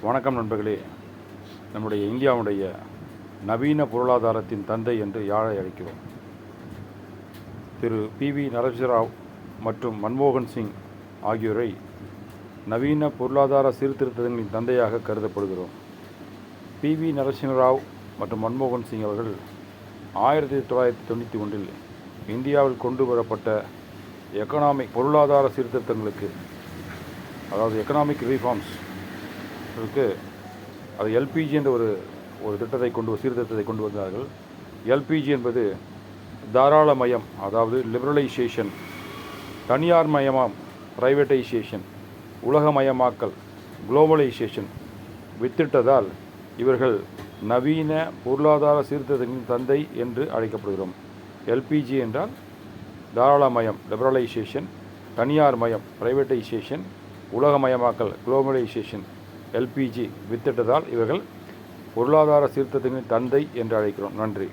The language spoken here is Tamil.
வணக்கம் நண்பர்களே. நம்முடைய இந்தியாவுடைய நவீன பொருளாதாரத்தின் தந்தை என்று யாரை அழைக்கிறோம்? திரு PV நரசிம்மராவ் மற்றும் மன்மோகன் சிங் ஆகியோரை நவீன பொருளாதார சீர்திருத்தங்களின் தந்தையாக கருதப்படுகிறோம். PV நரசிம்மராவ் மற்றும் மன்மோகன் சிங் அவர்கள் 1991 இந்தியாவில் கொண்டு வரப்பட்ட பொருளாதார சீர்திருத்தங்களுக்கு, அதாவது எக்கனாமிக் ரீஃபார்ம்ஸ் அது LPG என்ற ஒரு சீர்திருத்தத்தை கொண்டு வந்தார்கள். LPG என்பது தாராளமயம், அதாவது லிபரலைசேஷன், தனியார் மயமாம் பிரைவேட்டைசேஷன், உலகமயமாக்கல், குளோபலைசேஷன் வித்திட்டதால் இவர்கள் நவீன பொருளாதார சீர்திருத்தங்களின் தந்தை என்று அழைக்கப்படுகிறோம். LPG என்றால் தாராளமயம் லிபரலைசேஷன், தனியார் மயம் பிரைவேட்டைசேஷன், உலகமயமாக்கல் குளோபலைசேஷன், LPG வித்திட்டதால் இவர்கள் பொருளாதார சீர்திருத்தங்களின் தந்தை என்று அழைக்கிறோம். நன்றி.